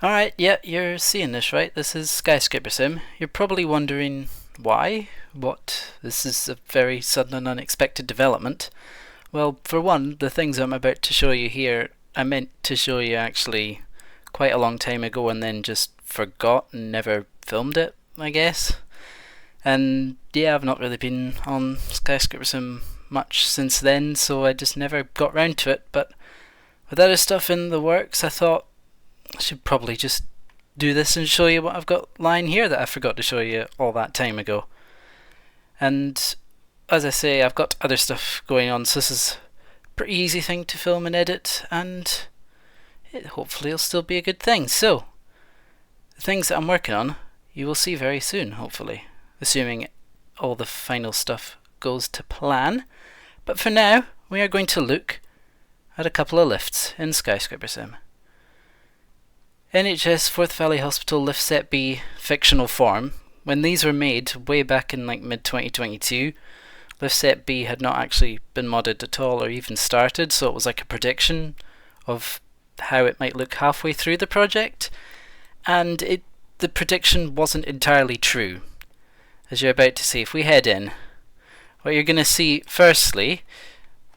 Alright, yeah, you're seeing this, right? This is Skyscrapersim. You're probably wondering why? What? This is a very sudden and unexpected development. Well, for one, the things I'm about to show you here, I meant to show you actually quite a long time ago and then just forgot and never filmed it, I guess. And yeah, I've not really been on Skyscrapersim much since then, so I just never got round to it. But with other stuff in the works, I thought I should probably just do this and show you what I've got lying here that I forgot to show you all that time ago. And as I say, I've got other stuff going on, so this is a pretty easy thing to film and edit, and hopefully it'll still be a good thing. So, the things that I'm working on, you will see very soon, hopefully, assuming all the final stuff goes to plan. But for now, we are going to look at a couple of lifts in Skyscrapersim. NHS Forth Valley Hospital Lift Set B fictional form. When these were made way back in like mid 2022, Lift Set B had not actually been modded at all or even started, so it was like a prediction of how it might look halfway through the project, and the prediction wasn't entirely true. As you're about to see, if we head in, what you're going to see firstly,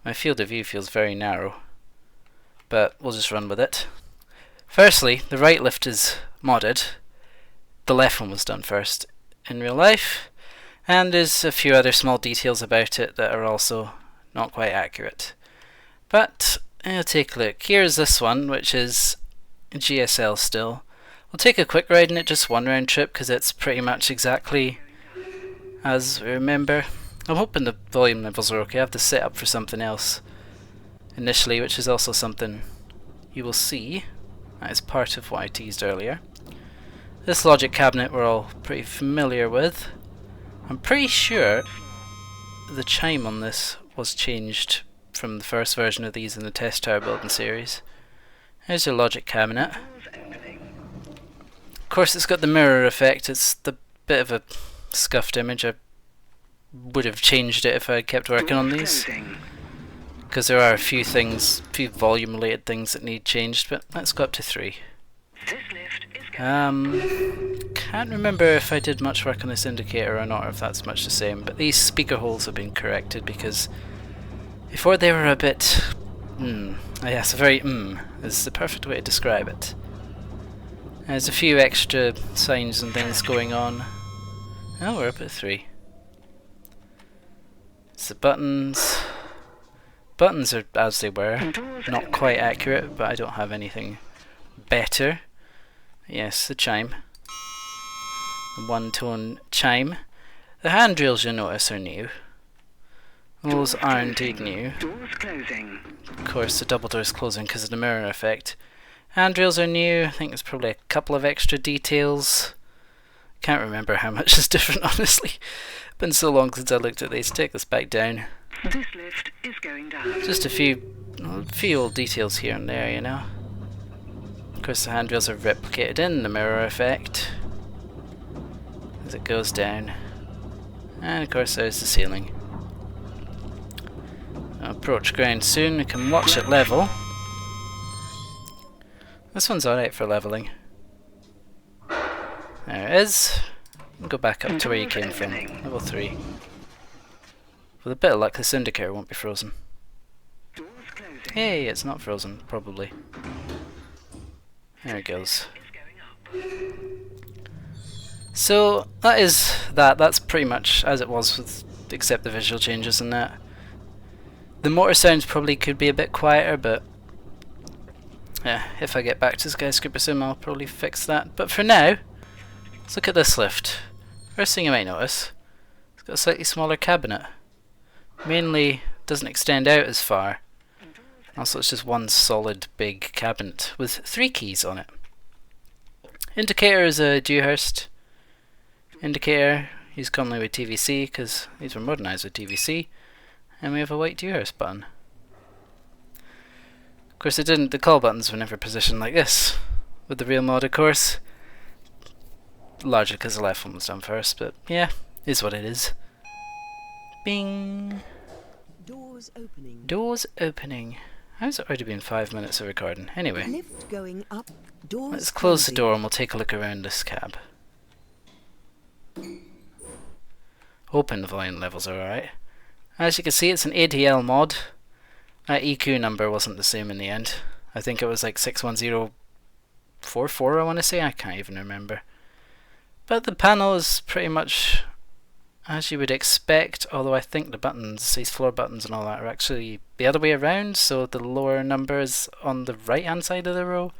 my field of view feels very narrow, but we'll just run with it. Firstly, the right lift is modded. The left one was done first in real life, and there's a few other small details about it that are also not quite accurate. But I'll take a look. Here's this one, which is GSL still. We'll take a quick ride in it, just one round trip, because it's pretty much exactly as we remember. I'm hoping the volume levels are okay. I have to set up for something else initially, which is also something you will see. That is part of what I teased earlier. This logic cabinet we're all pretty familiar with. I'm pretty sure the chime on this was changed from the first version of these in the test tower building series. Here's your logic cabinet. Of course it's got the mirror effect. It's the bit of a scuffed image. I would have changed it if I had kept working on these, because there are a few volume related things that need changed, but let's go up to 3. Can't remember if I did much work on this indicator or not, or if that's much the same, but these speaker holes have been corrected because before they were a bit yes, very is the perfect way to describe it. There's a few extra signs and things going on. Oh, we're up at 3. It's the buttons. Buttons are as they were, not quite accurate, but I don't have anything better. Yes, the chime. The one-tone chime. The handrails, you'll notice, are new. Those are indeed new. Of course, the double door's closing because of the mirror effect. Handrails are new. I think there's probably a couple of extra details. Can't remember how much is different, honestly. Been so long since I looked at these. Take this back down. This lift is going down. Just a few old details here and there, you know. Of course, the handrails are replicated in the mirror effect as it goes down. And of course, there's the ceiling. I'll approach ground soon. We can watch it level. This one's alright for leveling. There it is. Go back up to where you came from. Level 3. With a bit of luck, this indicator won't be frozen. Hey, it's not frozen, probably. There it goes. So, that is that. That's pretty much as it was, with except the visual changes and that. The motor sounds probably could be a bit quieter, but yeah, if I get back to Skyscrapersim, I'll probably fix that. But for now, let's look at this lift. First thing you might notice, it's got a slightly smaller cabinet. Mainly doesn't extend out as far. Also, it's just one solid big cabinet with 3 keys on it. Indicator is a Dewhurst indicator, used commonly with TVC because these were modernised with TVC. And we have a white Dewhurst button. Of course, the call buttons were never positioned like this with the real mod, of course. Largely because the left one was done first, but yeah, is what it is. Bing! Doors opening. Doors opening. How's it already been 5 minutes of recording? Anyway, Lift going up. Doors let's close the closing. door and we'll take a look around this cab. Hoping the volume levels are alright. As you can see, it's an ADL mod. That EQ number wasn't the same in the end. I think it was like 61044, I want to say. I can't even remember. But the panel is pretty much as you would expect, although I think the buttons, these floor buttons and all that, are actually the other way around, so the lower number is on the right hand side of the row,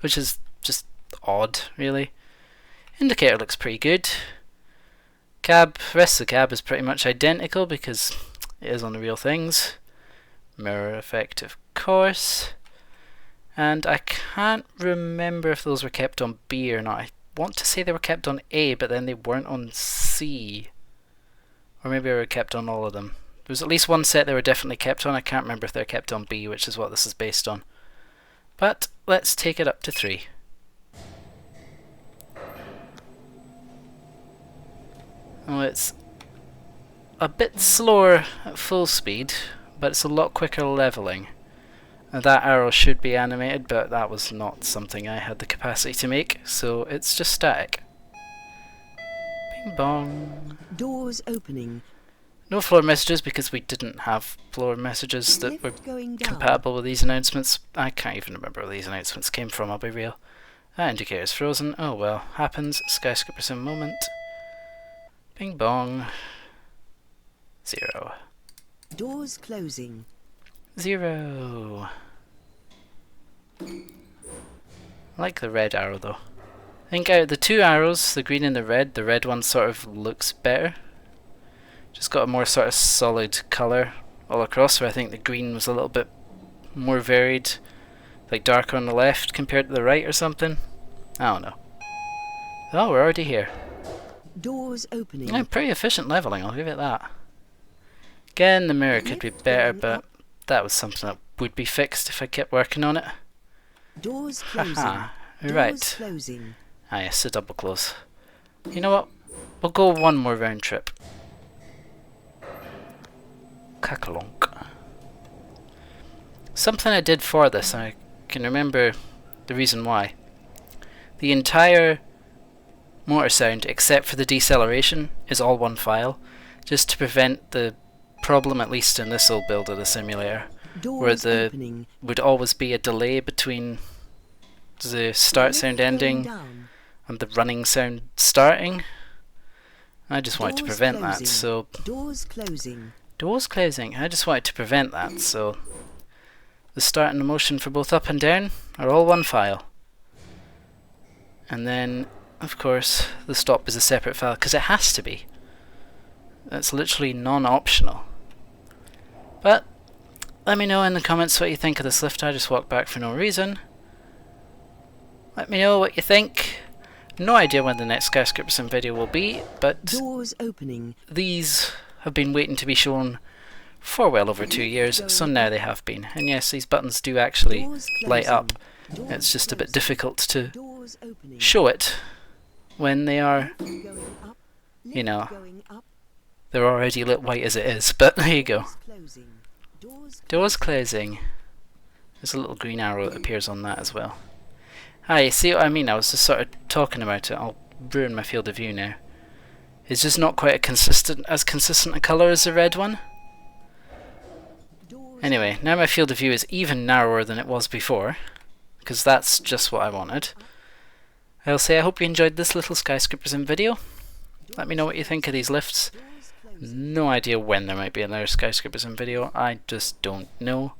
which is just odd, really. Indicator looks pretty good. Rest of the cab is pretty much identical because it is on the real things. Mirror effect, of course. And I can't remember if those were kept on B or not. I want to say they were kept on A, but then they weren't on C. Or maybe they were kept on all of them. There was at least one set they were definitely kept on. I can't remember if they're kept on B, which is what this is based on. But let's take it up to 3. Oh, it's a bit slower at full speed, but it's a lot quicker leveling. And that arrow should be animated, but that was not something I had the capacity to make, so it's just static. Bing bong. Doors opening. No floor messages because we didn't have floor messages that were Lift going down. compatible with these announcements. I can't even remember where these announcements came from, I'll be real. That indicator's frozen. Oh well, happens. Skyscrapersim moment. Bing bong. 0. Doors closing. 0. I like the red arrow though. I think out of the 2 arrows, the green and the red one sort of looks better. Just got a more sort of solid colour all across, where I think the green was a little bit more varied, like darker on the left compared to the right or something. I don't know. Oh, we're already here. Doors opening. Yeah, pretty efficient leveling, I'll give it that. Again, the mirror could be better, but that was something that would be fixed if I kept working on it. Doors closing. Haha, Doors right. closing. Ah yes, a double close. You know what? We'll go one more round trip. Kakalonk. Something I did for this, I can remember the reason why. The entire motor sound, except for the deceleration, is all one file, just to prevent the problem, at least in this old build of the simulator, where Doors the opening. would always be a delay between the start sound Lift going ending down. and the running sound starting. I just wanted to Doors prevent that, closing. so Doors closing. doors closing. I just wanted to prevent that, so the start and the motion for both up and down are all one file. And then, of course, the stop is a separate file, because it has to be. That's literally non-optional. But let me know in the comments what you think of this lift. I just walked back for no reason. Let me know what you think. No idea when the next Skyscrapersim video will be, but Doors opening. these have been waiting to be shown for well over 2 years, so now they have been. And yes, these buttons do actually Doors light up. Doors It's just a bit closing. difficult to Doors opening. show it when they are, Lift going up. you know, Lift going up. they're already lit white as it is, but there you go. Doors closing. Doors Doors closing. There's a little green arrow that appears on that as well. Ah, you see what I mean? I was just sort of talking about it. I'll ruin my field of view now. It's just not quite as consistent a colour as the red one. Doors Anyway, now my field of view is even narrower than it was before, because that's just what I wanted. I'll say I hope you enjoyed this little Skyscrapersim video. Let me know what you think of these lifts. Doors closing. No idea when there might be another Skyscrapersim video, I just don't know.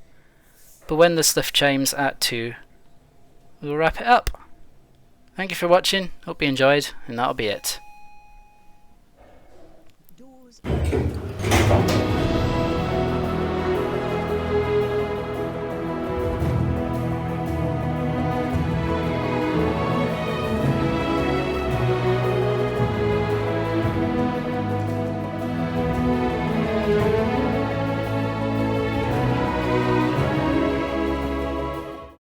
But when this lift chimes at 2, we'll wrap it up. Thank you for watching, hope you enjoyed, and that'll be it. Doors opening.